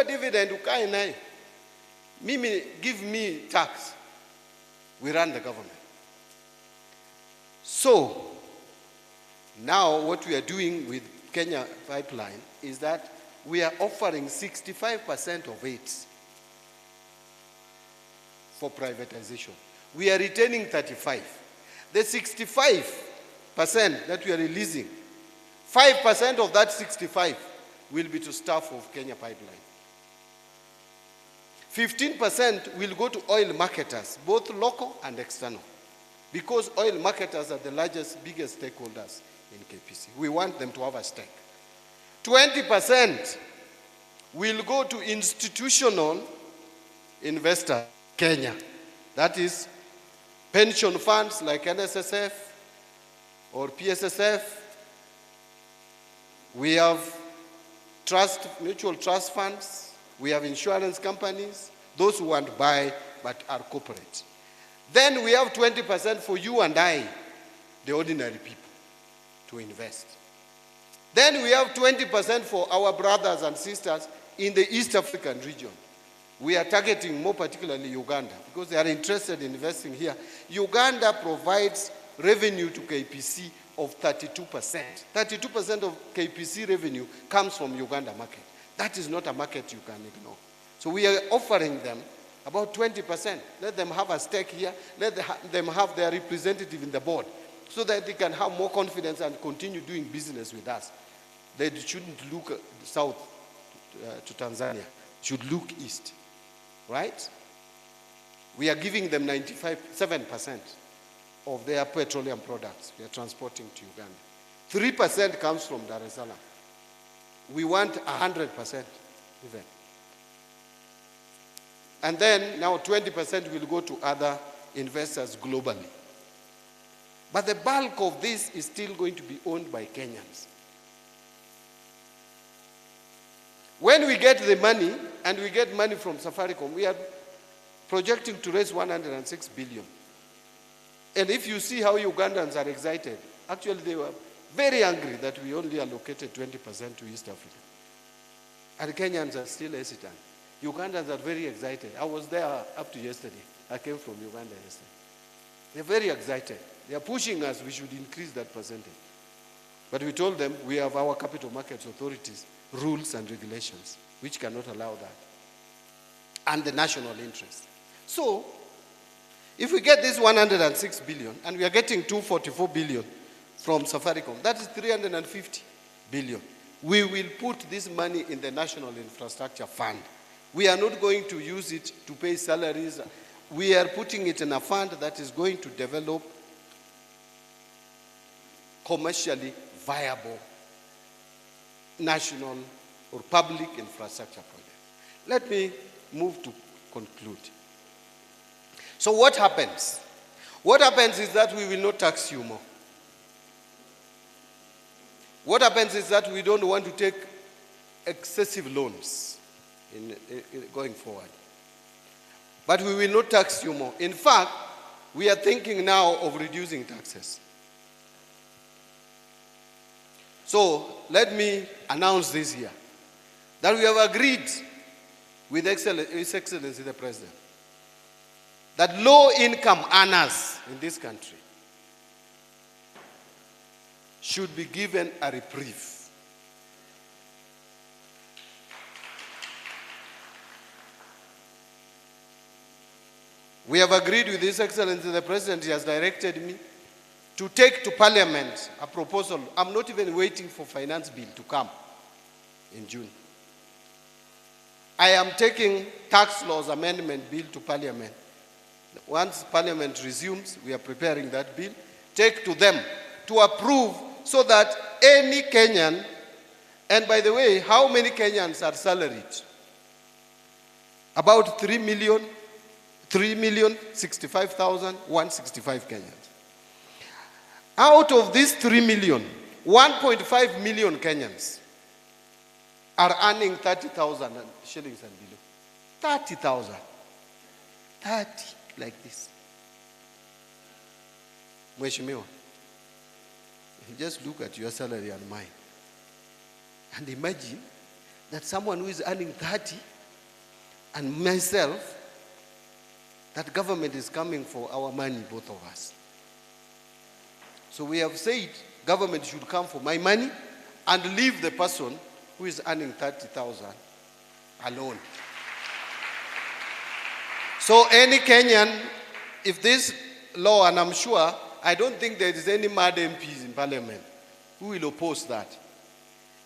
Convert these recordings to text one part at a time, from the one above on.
Chukua dividend ukae naye. Mimi, give me tax. We run the government. So, now what we are doing with Kenya Pipeline is that we are offering 65% of it for privatization. We are retaining 35%. The 65% that we are releasing, 5% of that 65 will be to staff of Kenya Pipeline. 15% will go to oil marketers, both local and external, because oil marketers are the largest, biggest stakeholders in KPC. We want them to have a stake. 20% will go to institutional investors, Kenya. That is pension funds like NSSF or PSSF. We have mutual trust funds. We have insurance companies, those who want to buy but are corporate. Then we have 20% for you and I, the ordinary people, to invest. Then we have 20% for our brothers and sisters in the East African region. We are targeting more particularly Uganda because they are interested in investing here. Uganda provides revenue to KPC of 32%. 32% of KPC revenue comes from Uganda market. That is not a market you can ignore. So we are offering them about 20%. Let them have a stake here. Let them have their representative in the board so that they can have more confidence and continue doing business with us. They shouldn't look south to Tanzania. Should look east, right? We are giving them 97% of their petroleum products. We are transporting to Uganda. 3% comes from Dar es Salaam. We want 100% even. And then now 20% will go to other investors globally. But the bulk of this is still going to be owned by Kenyans. When we get the money, and we get money from Safaricom, we are projecting to raise 106 billion. And if you see how Ugandans are excited, actually they were very angry that we only allocated 20% to East Africa. And Kenyans are still hesitant. Ugandans are very excited. I was there up to yesterday. I came from Uganda yesterday. They're very excited. They are pushing us, we should increase that percentage. But we told them we have our capital markets authorities, rules and regulations, which cannot allow that. And the national interest. So, if we get this 106 billion, and we are getting 244 billion from Safaricom, that is 350 billion. We will put this money in the National Infrastructure Fund. We are not going to use it to pay salaries. We are putting it in a fund that is going to develop commercially viable national or public infrastructure projects. Let me move to conclude. So what happens? What happens is that we will not tax you more. What happens is that we don't want to take excessive loans in going forward. But we will not tax you more. In fact, we are thinking now of reducing taxes. So let me announce this here, that we have agreed with His Excellency the President that low-income earners in this country should be given a reprieve. We have agreed with His Excellency the President. He has directed me to take to Parliament a proposal. I'm not even waiting for finance bill to come in June. I am taking tax laws amendment bill to Parliament. Once Parliament resumes, we are preparing that bill. Take to them to approve so that any Kenyan, and by the way, how many Kenyans are salaried? About 3,065,165 Kenyans. Out of these 3 million, 1.5 million Kenyans are earning 30,000 shillings and below. 30,000. 30, like this. Mheshimiwa, just look at your salary and mine. And imagine that someone who is earning 30 and myself, that government is coming for our money, both of us. So we have said government should come for my money and leave the person who is earning 30,000 alone. So any Kenyan, if this law, and I'm sure, I don't think there is any mad MPs in parliament who will oppose that.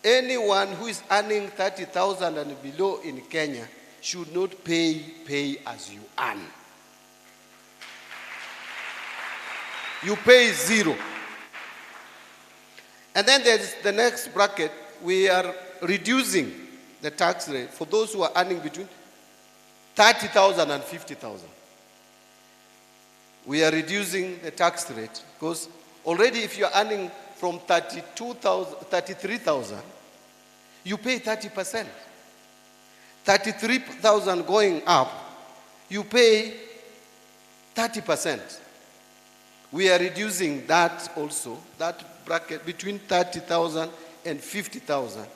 Anyone who is earning 30,000 and below in Kenya should not pay as you earn. You pay zero. And then there's the next bracket. We are reducing the tax rate for those who are earning between 30,000 and 50,000. We are reducing the tax rate because already if you are earning from 33,000, you pay 30%. 33,000 going up, you pay 30%. We are reducing that also, that bracket between 30,000 and 50,000.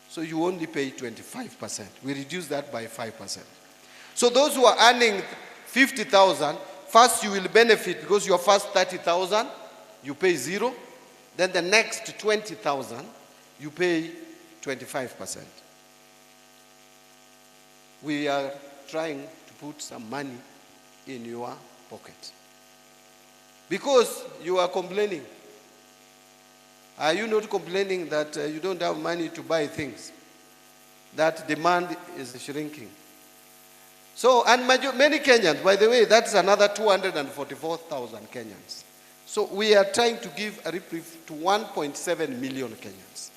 So you only pay 25%. We reduce that by 5%. So those who are earning 50,000, first you will benefit because your first 30,000, you pay zero. Then the next 20,000, you pay 25%. We are trying to put some money in your pocket. Because you are complaining. Are you not complaining that you don't have money to buy things? That demand is shrinking. So, and many Kenyans, by the way, that's another 244,000 Kenyans. So we are trying to give a reprieve to 1.7 million Kenyans.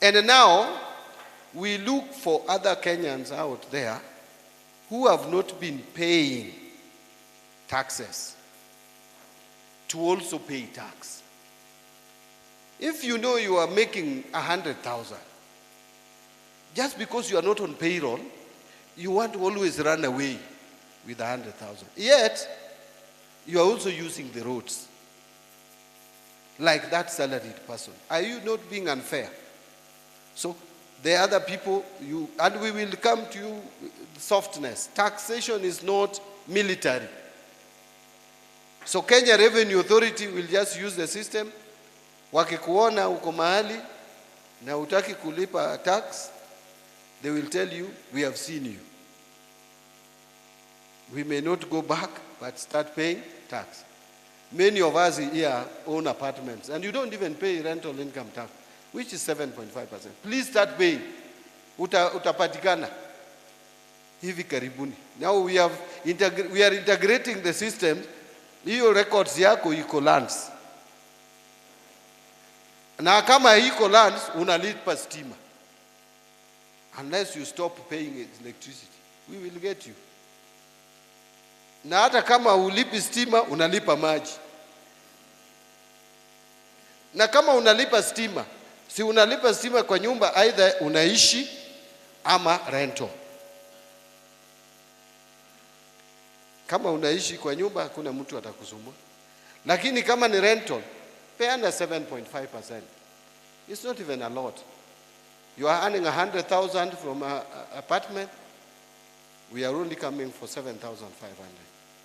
And now, we look for other Kenyans out there who have not been paying taxes to also pay tax. If you know you are making 100,000, just because you are not on payroll, you want to always run away with 100,000. Yet, you are also using the roads like that salaried person. Are you not being unfair? So, the other people, and we will come to you, softness. Taxation is not military. So Kenya Revenue Authority will just use the system. Wakikuona uko mahali na hutaki kulipa tax, they will tell you, we have seen you. We may not go back, but start paying tax. Many of us here own apartments, and you don't even pay rental income tax, which is 7.5%. Please start paying. Utapatikana. Hivi karibuni. Now we are integrating the system. Hiyo records yako iko lands. Na kama iko lands, unalipa stima. Unless you stop paying electricity, we will get you. Na hata kama ulipi stima, unalipa maji. Na kama unalipa stima, si unalipa stima kwa nyumba, either unaishi ama rental. Kama unaishi kwa nyumba, hakuna mtu atakusumbua. Lakini kama ni rental, peana 7.5%. It's not even a lot. You are earning 100,000 from an apartment. We are only coming for 7,500.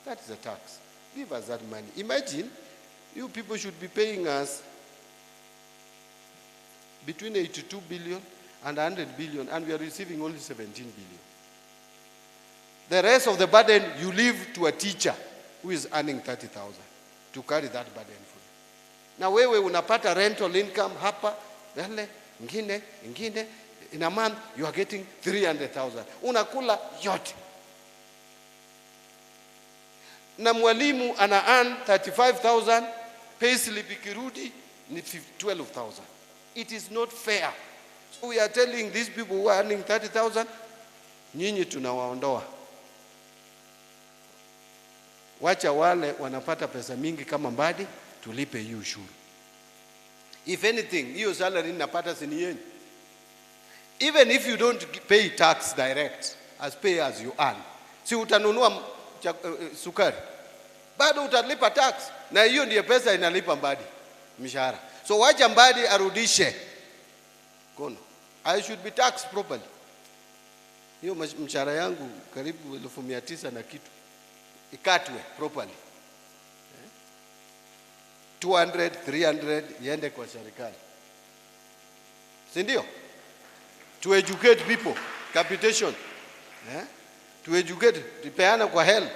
That is a tax. Give us that money. Imagine, you people should be paying us between 82 billion and 100 billion, and we are receiving only 17 billion. The rest of the burden, you leave to a teacher who is earning 30,000 to carry that burden for you. Now, wewe unapata rental income hapa, ingine, in a month, you are getting 300,000. Unakula yote. Na mwalimu ana earn 35,000, payslip ikirudi ni 12,000. It is not fair. So we are telling these people who are earning 30,000, nyinyi tunawaondoa. Wacha wale wanapata pesa mingi kama Mbadi, tulipe hiyo ushuru. If anything, hiyo salary napata sini yenu. Even if you don't pay tax direct, as pay as you earn, si utanunua sukari, bado utalipa tax, na hiyo ndiyo pesa inalipa Mbadi mishahara. So wacha Mbadi arudishe kono. I should be taxed properly. Hiyo mshahara yangu karibu 1900 na kitu ikatwe properly. 200, 300 iende kwa serikali. Si ndio? To educate people, capitation. To educate, tupeana kwa health.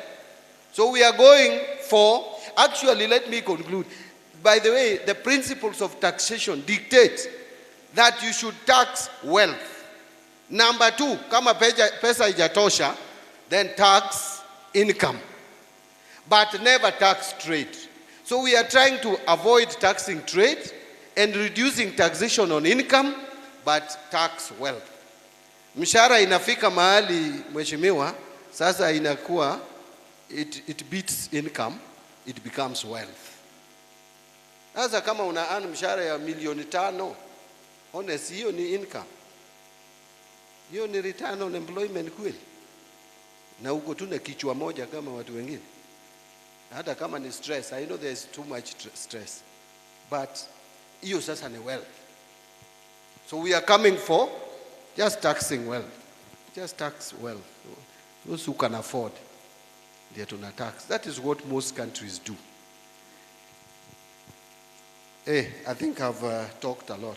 So we are going for, actually let me conclude. By the way, the principles of taxation dictate that you should tax wealth. Number 2, kama pesa ijatosha, then tax income. But never tax trade. So we are trying to avoid taxing trade and reducing taxation on income, but tax wealth. Mshahara inafika mahali mheshimiwa, sasa inakuwa it beats income, it becomes wealth. Sasa kama una earn mshahara ya 5,000,000, honest, hiyo ni income. Hiyo ni return on employment kweli. Na uko tu na kichwa moja kama watu wengine. Hata kama ni stress, I know there is too much stress. But hiyo sasa ni wealth. So we are coming for just taxing wealth. Just tax wealth. Those who can afford, they are to tax. That is what most countries do. I think I've talked a lot.